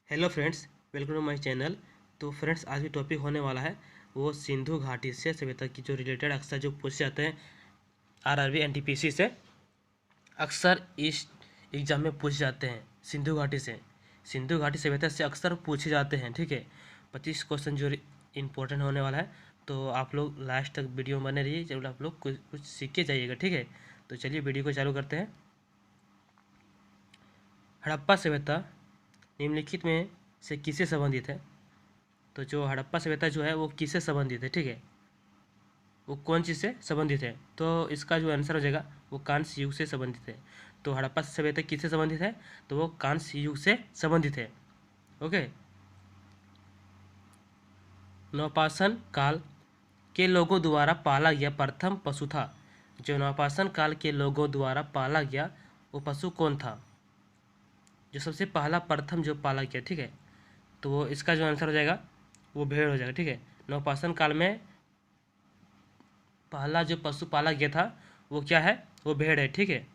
Hello friends, welcome to my channel. तो friends, आज भी टॉपिक होने वाला है वो सिंधु घाटी से सभ्यता की जो रिलेटेड अक्सर जो पूछे जाते हैं आरआरबी एनटीपीसी से। अक्सर इस एग्जाम में पूछे जाते हैं सिंधु घाटी से। सिंधु घाटी सभ्यता से अक्सर पूछे जाते हैं। ठीक है, 25 क्वेश्चन जो इम्पोर्टेंट होने वाला है, तो आप लोग लास्ट तक वीडियो में बने रहिए, जरूर आप लोग कुछ कुछ सीख के जाइएगा। ठीक है, तो चलिए वीडियो को चालू करते हैं। हड़प्पा सभ्यता निम्नलिखित में से किससे संबंधित है? तो जो हड़प्पा सभ्यता जो है वो किससे संबंधित है? ठीक है, वो कौन चीज़ से संबंधित है? तो इसका जो आंसर हो जाएगा वो कांस्य युग से संबंधित है। तो हड़प्पा सभ्यता किससे संबंधित है? तो वो कांस्य युग से संबंधित है। ओके। नवपाषाण काल के लोगों द्वारा पाला गया प्रथम पशु था। जो नवपाषाण काल के लोगों द्वारा पाला गया वो पशु कौन था? जो सबसे पहला प्रथम जो पाला गया, ठीक है, तो वो इसका जो आंसर हो जाएगा वो भेड़ हो जाएगा। ठीक है, नवपाषाण काल में पहला जो पशु पाला गया था वो क्या है? वो भेड़ है। ठीक है,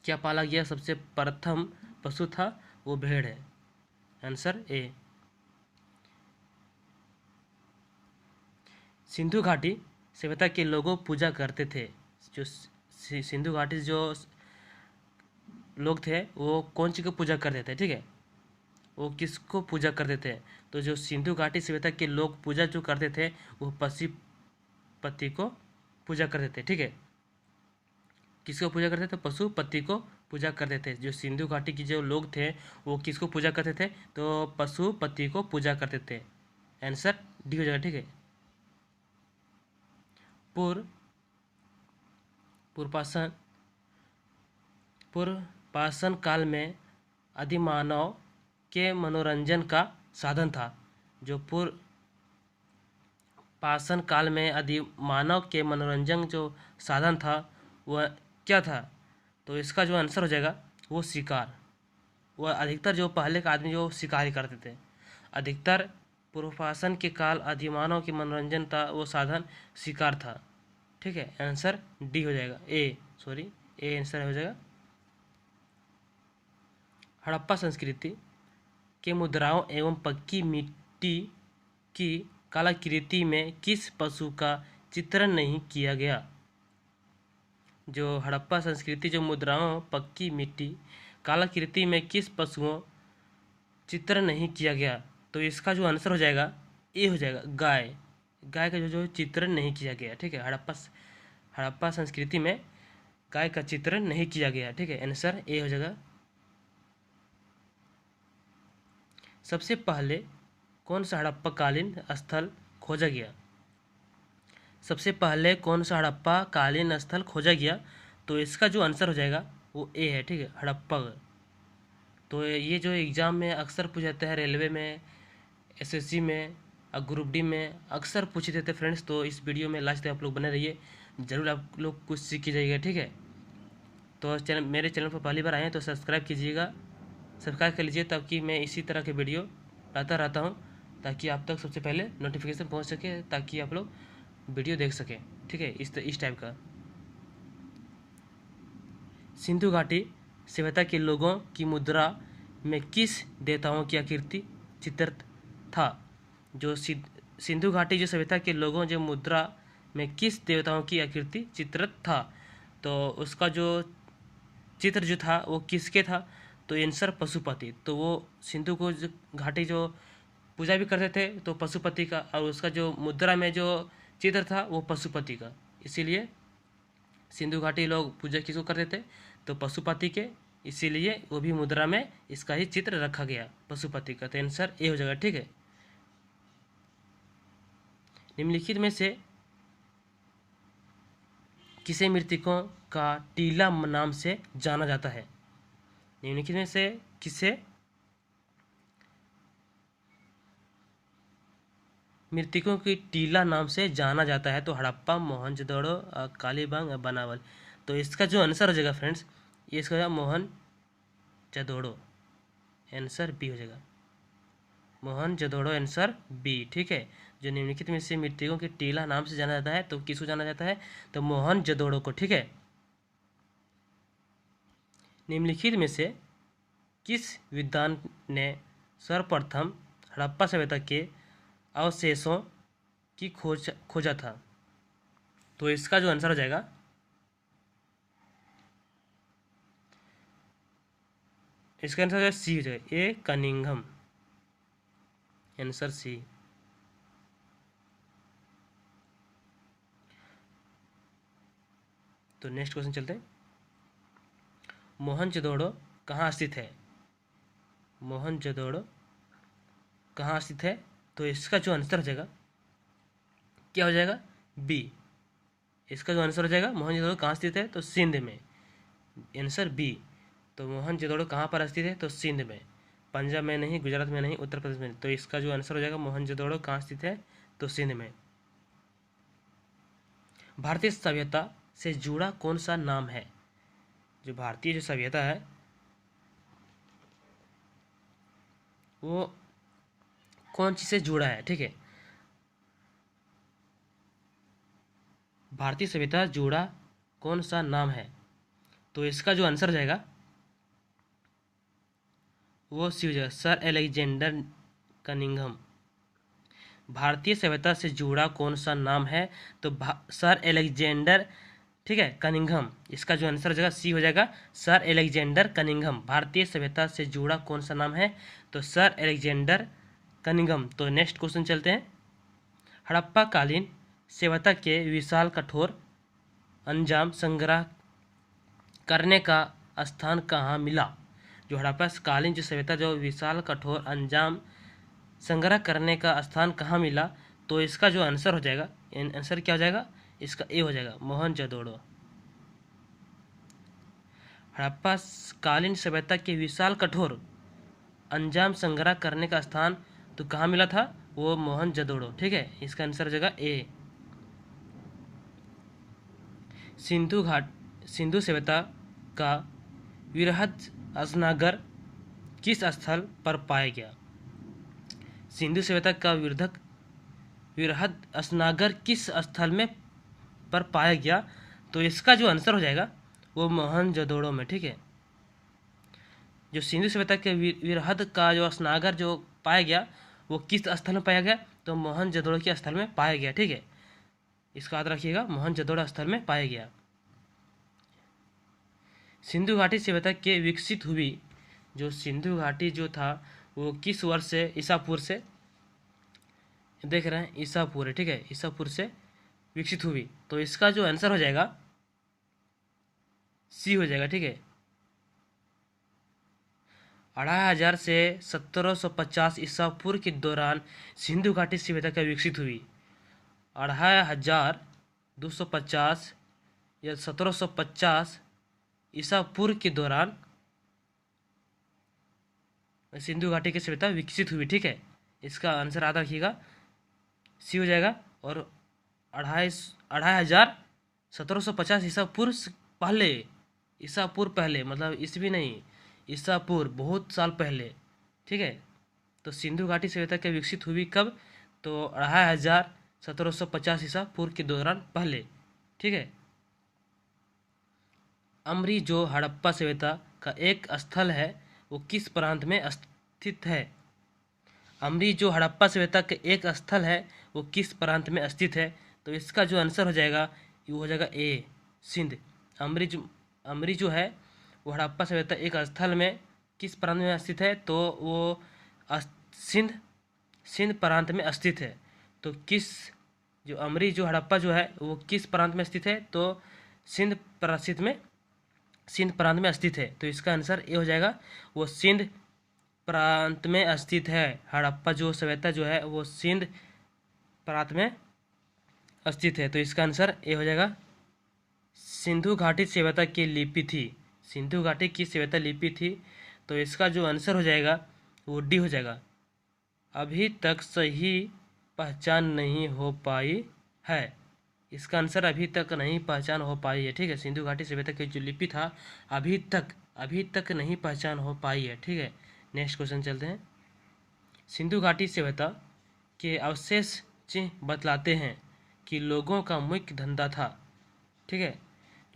क्या पाला गया सबसे प्रथम पशु था? वो भेड़ है। Answer A. सिंधु घाटी सभ्यता के लोगों पूजा करते थे। जो सिंधु घाटी जो लोग थे वो कौन चीज़ को पूजा करते थे? ठीक है, वो किसको पूजा करते थे? तो जो सिंधु घाटी सभ्यता के लोग पूजा जो करते थे वो पशुपति को पूजा करते थे। ठीक है, किसको पूजा करते थे? पशुपति को पूजा करते थे। जो सिंधु घाटी के जो लोग थे वो किसको पूजा करते थे? तो पशुपति को पूजा करते थे। आंसर डी हो जाएगा। ठीक है, पूर्व पूर्वपाषाण पूर्वपाषाण काल में आदिमानव के मनोरंजन का साधन था। जो पूर्वपाषाण काल में आदिमानव के मनोरंजन जो साधन था वह क्या था? तो इसका जो आंसर हो जाएगा वो शिकार। वह अधिकतर जो पहले का आदमी जो शिकार ही करते थे। अधिकतर पूर्वपाषाण के काल आदिमानव के मनोरंजन था वो साधन शिकार था। ठीक है, आंसर डी हो जाएगा। ए आंसर हो जाएगा। हड़प्पा संस्कृति के मुद्राओं एवं पक्की मिट्टी की कलाकृति में किस पशु का चित्रण नहीं किया गया? जो हड़प्पा संस्कृति जो मुद्राओं पक्की मिट्टी कलाकृति में किस पशुओं चित्रण नहीं किया गया? तो इसका जो आंसर हो जाएगा ए हो जाएगा, गाय। गाय का जो चित्रण नहीं किया गया। ठीक है, हड़प्पा संस्कृति में गाय का चित्रण नहीं किया गया। ठीक है, आंसर ए हो जाएगा। सबसे पहले कौन सा हड़प्पा कालीन स्थल खोजा गया? सबसे पहले कौन सा हड़प्पा कालीन स्थल खोजा गया? तो इसका जो आंसर हो जाएगा वो ए है। ठीक है, हड़प्पा। तो ये जो एग्ज़ाम में अक्सर पूछा जाता है, रेलवे में, एसएससी में और ग्रुप डी में अक्सर पूछे जाते हैं फ्रेंड्स। तो इस वीडियो में लास्ट तक आप लोग बने रहिए, ज़रूर आप लोग कुछ सीख जाइएगा। ठीक है, तो मेरे चैनल पर पहली बार आए हैं तो सब्सक्राइब कीजिएगा, सब्सक्राइब कर लीजिए, ताकि मैं इसी तरह के वीडियो लाता रहता हूँ, ताकि आप तक सबसे पहले नोटिफिकेशन पहुँच सके, ताकि आप लोग वीडियो देख सकें। ठीक है, इस टाइप का। सिंधु घाटी सभ्यता के लोगों की मुद्रा में किस देवताओं की आकृति चित्रित था? जो सिंधु घाटी जो सभ्यता के लोगों जो मुद्रा में किस देवताओं की आकृति चित्रित था? तो उसका जो चित्र जो था वो किसके था? तो आंसर पशुपति। तो वो सिंधु को घाटी जो पूजा भी करते थे तो पशुपति का, और उसका जो मुद्रा में जो चित्र था वो पशुपति का। इसीलिए सिंधु घाटी लोग पूजा किसको करते थे? तो पशुपति के। इसीलिए वो भी मुद्रा में इसका ही चित्र रखा गया, पशुपति का। तो आंसर ए हो जाएगा। ठीक है, निम्नलिखित में से किसे मृतकों का टीला नाम से जाना जाता है? निम्नलिखित में से किसे मृतकों की टीला नाम से जाना जाता है? तो हड़प्पा, मोहनजोदड़ो, कालीबंग, बनावल। तो इसका जो आंसर हो जाएगा फ्रेंड्स, ये इसका हो जाएगा मोहनजोदड़ो। आंसर बी हो जाएगा, मोहनजोदड़ो। Answer B. ठीक है, जो निम्नलिखित में से मृतकों की टीला नाम से जाना जाता है तो किसको जाना जाता है? तो मोहनजोदड़ो को। ठीक है, निम्नलिखित में से किस विद्वान ने सर्वप्रथम हड़प्पा सभ्यता के अवशेषों की खोजा था? तो इसका जो आंसर हो जाएगा, इसका आंसर हो जाएगा सी हो जाएगा, ए कनिंघम, आंसर सी। तो नेक्स्ट क्वेश्चन चलते हैं। मोहनजोदड़ो कहाँ स्थित है? मोहनजोदड़ो कहाँ स्थित है? तो इसका जो आंसर हो जाएगा क्या हो जाएगा? बी। इसका जो आंसर हो जाएगा मोहनजोदड़ो कहाँ स्थित है? तो सिंध में, आंसर बी। तो मोहनजोदड़ो कहाँ पर स्थित है? तो सिंध में, पंजाब में नहीं, गुजरात में नहीं, उत्तर प्रदेश में नहीं। तो इसका जो आंसर हो जाएगा मोहनजोदड़ो कहाँ स्थित है? तो सिंध में। भारतीय सभ्यता से जुड़ा कौन सा नाम है? जो भारतीय जो सभ्यता है वो कौन चीज से जुड़ा है? ठीक है, भारतीय सभ्यता जुड़ा कौन सा नाम है? तो इसका जो आंसर हो जाएगा वो सी हो जाएगा, सर एलेक्जेंडर कनिंघम। भारतीय सभ्यता से जुड़ा कौन सा नाम है? तो सर एलेक्जेंडर, ठीक है, कनिंघम। इसका जो आंसर हो जाएगा सी हो जाएगा, सर एलेक्जेंडर कनिंघम। भारतीय सभ्यता से जुड़ा कौन सा नाम है? तो सर एलेक्जेंडर कनिंघम। तो नेक्स्ट क्वेश्चन चलते हैं। हड़प्पा कालीन सभ्यता के विशाल कठोर अंजाम संग्रह करने का स्थान कहाँ मिला? जो हड़प्पा कालीन जो सभ्यता जो विशाल कठोर अंजाम संग्रह करने का स्थान कहाँ मिला? तो इसका जो आंसर हो जाएगा, आंसर क्या हो जाएगा? इसका ए हो जाएगा, मोहनजोदड़ो। हड़प्पा कालीन सभ्यता के विशाल कठोर अंजाम संग्रह करने का स्थान तो कहाँ मिला था? वो मोहनजोदड़ो। ठीक है, इसका आंसर हो जाएगा ए। सिंधु सभ्यता का वृहद स्नागर किस स्थल पर पाया गया? सिंधु सभ्यता का वृहद स्नागर किस स्थल में पर पाया गया? तो इसका जो आंसर हो जाएगा वो मोहनजोदड़ो में। ठीक है, जो सिंधु सभ्यता के वृहद का जो स्नागर जो पाया गया वो किस स्थल में पाया गया? तो मोहनजोदड़ो के स्थल में पाया गया। ठीक है, इसका याद रखिएगा, मोहनजोदड़ो स्थल में पाया गया। सिंधु घाटी सभ्यता के विकसित हुई, जो सिंधु घाटी जो था वो किस वर्ष से, ईसा पूर्व से, देख रहे हैं ईसा पूर्व, ठीक है, ईसा पूर्व से विकसित हुई। तो इसका जो आंसर हो जाएगा सी हो जाएगा। ठीक है, 2500 से 1750 ईसा पूर्व के दौरान सिंधु घाटी सभ्यता का विकसित हुई। 2250 या 1750 ईसा पूर्व के दौरान सिंधु घाटी की सभ्यता विकसित हुई। ठीक है, इसका आंसर याद रखिएगा, सी हो जाएगा। और 1750 ईसा पूर्व पहले, ईसा पूर्व पहले मतलब ईस्वी नहीं, ईसा पूर्व बहुत साल पहले। ठीक है, तो सिंधु घाटी सभ्यता के विकसित हुई कब? तो 1750 ईसा पूर्व के दौरान पहले। ठीक है, अमरी जो हड़प्पा सभ्यता का एक स्थल है वो किस प्रांत में स्थित है? अमरी जो हड़प्पा सभ्यता का एक स्थल है वो किस प्रांत में स्थित है? तो इसका जो आंसर हो जाएगा वो हो जाएगा ए, सिंध। अमरी जो है वो हड़प्पा सभ्यता एक स्थल में किस प्रांत में स्थित है? तो वो सिंध प्रांत में स्थित है। तो किस, जो अमरी जो हड़प्पा जो है वो किस प्रांत में स्थित है? तो सिंध प्रांत में स्थित है। तो इसका आंसर ए हो जाएगा, वो सिंध प्रांत में स्थित है। हड़प्पा जो सभ्यता जो है वो सिंध प्रांत में स्थित है। तो इसका आंसर ए हो जाएगा। सिंधु घाटी सभ्यता की लिपि थी, सिंधु घाटी की सभ्यता लिपि थी। तो इसका जो आंसर हो जाएगा वो डी हो जाएगा, अभी तक सही पहचान नहीं हो पाई है। इसका आंसर अभी तक नहीं पहचान हो पाई है। ठीक है, सिंधु घाटी सभ्यता की जो लिपि था अभी तक नहीं पहचान हो पाई है। ठीक है, नेक्स्ट क्वेश्चन चलते हैं। सिंधु घाटी सभ्यता के अवशेष चिन्ह बतलाते हैं कि लोगों का मुख्य धंधा था। ठीक है,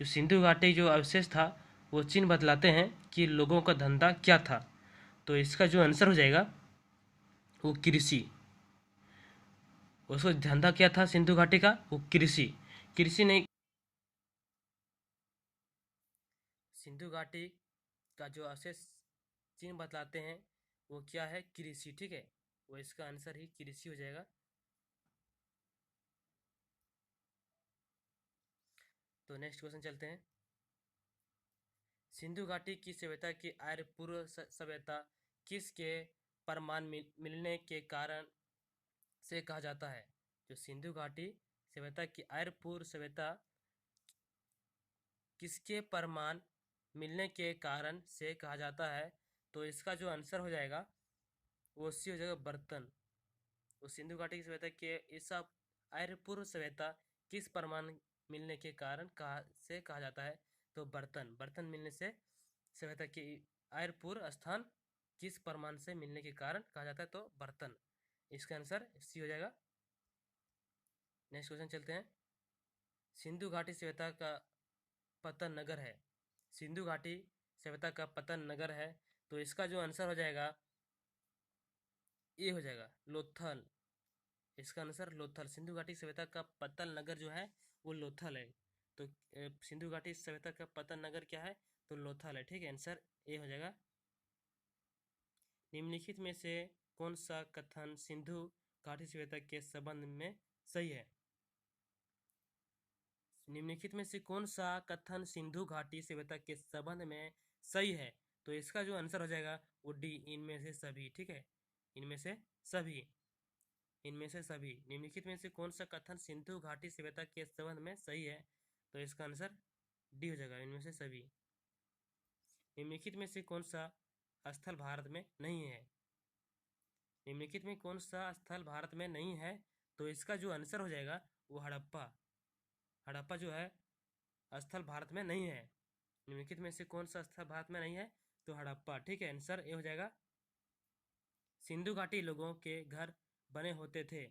जो सिंधु घाटी जो अवशेष था वो चिन्ह बतलाते हैं कि लोगों का धंधा क्या था। तो इसका जो आंसर हो जाएगा वो कृषि। उसका धंधा क्या था सिंधु घाटी का? वो कृषि। कृषि नहीं, सिंधु घाटी का जो अवशेष चिन्ह बतलाते हैं वो क्या है? कृषि। ठीक है, वो इसका आंसर ही कृषि हो जाएगा। तो नेक्स्ट क्वेश्चन चलते हैं। सिंधु घाटी की सभ्यता की आर्य पूर्व सभ्यता किसके प्रमाण मिलने के कारण से कहा जाता है? जो सिंधु घाटी सभ्यता की आर्य पूर्व सभ्यता किसके प्रमाण मिलने के कारण से कहा जाता है? तो इसका जो आंसर हो जाएगा वो सी हो जाएगा, बर्तन। वो सिंधु घाटी की सभ्यता के ईसा आर्य पूर्व सभ्यता किस प्रमाण मिलने के कारण कहा जाता है? तो बर्तन। बर्तन मिलने से सभ्यता की आर्य पूर्व स्थान किस प्रमाण से मिलने के कारण कहा जाता है? तो बर्तन। इसका आंसर सी हो जाएगा। नेक्स्ट क्वेश्चन चलते हैं। सिंधु घाटी सभ्यता का पतन नगर है। सिंधु घाटी सभ्यता का पतन नगर है, तो इसका जो आंसर हो जाएगा ये हो जाएगा लोथल। इसका आंसर लोथल। सिंधु घाटी सभ्यता का पतन नगर जो है वो लोथल है। तो सिंधु घाटी सभ्यता का पतन नगर क्या है? तो लोथल है। ठीक है, आंसर ए हो जाएगा। निम्नलिखित में से कौन सा कथन सिंधु घाटी सभ्यता के संबंध में सही है? निम्नलिखित में से कौन सा कथन सिंधु घाटी सभ्यता के संबंध में सही है? तो इसका जो आंसर हो जाएगा वो डी, इनमें से सभी। ठीक है, इनमें से सभी। इनमें से सभी। निम्नलिखित में से कौन सा कथन सिंधु घाटी सभ्यता के संबंध में सही है? तो इसका आंसर डी हो जाएगा, इनमें से सभी। निम्नलिखित में से कौन सा स्थल भारत में नहीं है? निम्नलिखित में कौन सा स्थल भारत में नहीं है? तो इसका जो आंसर हो जाएगा वो हड़प्पा। हड़प्पा जो है स्थल भारत में नहीं है। निम्नलिखित में से कौन सा स्थल भारत में नहीं है? तो हड़प्पा। ठीक है, आंसर ए हो जाएगा। सिंधु घाटी लोगों के घर बने होते थे।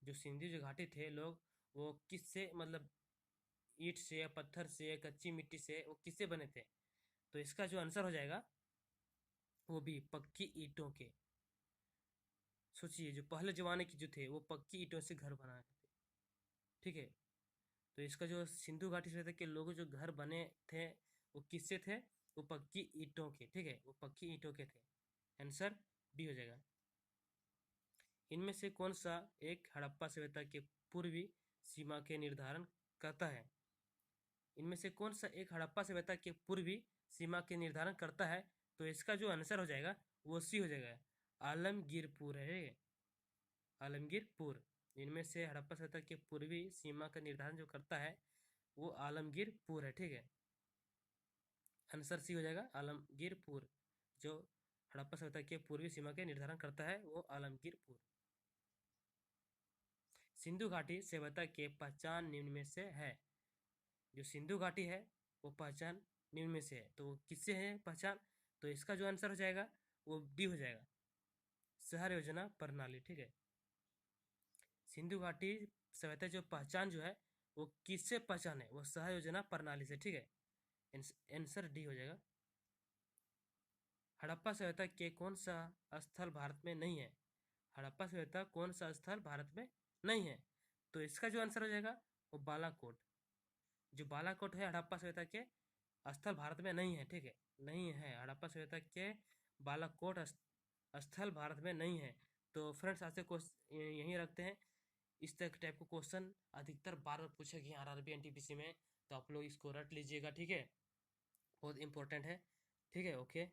जो सिंधु जो घाटी थे लोग, वो किससे, मतलब ईंट से या पत्थर से या कच्ची मिट्टी से, वो किससे बने थे? तो इसका जो आंसर हो जाएगा वो भी पक्की ईंटों के। सोचिए, जो पहले जमाने के जो थे वो पक्की ईंटों से घर बनाए थे। ठीक है, तो इसका जो सिंधु घाटी सभ्यता के लोग जो घर बने थे वो किससे थे? वो पक्की ईंटों के। ठीक है, वो पक्की ईंटों के थे। आंसर डी हो जाएगा। इनमें से कौन सा एक हड़प्पा सभ्यता के पूर्वी सीमा के निर्धारण करता है? इनमें से कौन सा एक हड़प्पा सभ्यता के पूर्वी सीमा के निर्धारण करता है? तो इसका जो आंसर हो जाएगा वो सी हो जाएगा, आलमगीरपुर है। आलमगीरपुर। इनमें से हड़प्पा सभ्यता के पूर्वी सीमा का निर्धारण जो करता है वो आलमगीरपुर है। ठीक है, आंसर सी हो जाएगा, आलमगीरपुर। जो हड़प्पा सभ्यता के पूर्वी सीमा के निर्धारण करता है वो आलमगीरपुर। सिंधु घाटी सभ्यता के पहचान निम्न में से है। जो सिंधु घाटी है वो पहचान निम्न में से है, तो वो किससे है पहचान? तो इसका जो आंसर हो जाएगा वो डी हो जाएगा, शहर योजना प्रणाली। ठीक है, सिंधु घाटी सभ्यता जो पहचान जो है वो किससे पहचान है? वो शहर योजना प्रणाली से। ठीक है, आंसर डी हो जाएगा। हड़प्पा सभ्यता के कौन सा स्थल भारत में नहीं है? हड़प्पा सभ्यता कौन सा स्थल भारत में नहीं है? तो इसका जो आंसर हो जाएगा वो बालाकोट। जो बालाकोट है हड़प्पा सभ्यता के स्थल भारत में नहीं है। ठीक है, नहीं है, हड़प्पा सभ्यता के बालाकोट स्थल भारत में नहीं है। तो फ्रेंड्स, आज से यहीं रखते हैं। इस तरह के टाइप के क्वेश्चन अधिकतर बार बार पूछे गए आरआरबी एनटीपीसी में, तो आप लोग इसको रट लीजिएगा। ठीक है, बहुत इंपॉर्टेंट है। ठीक है, ओके।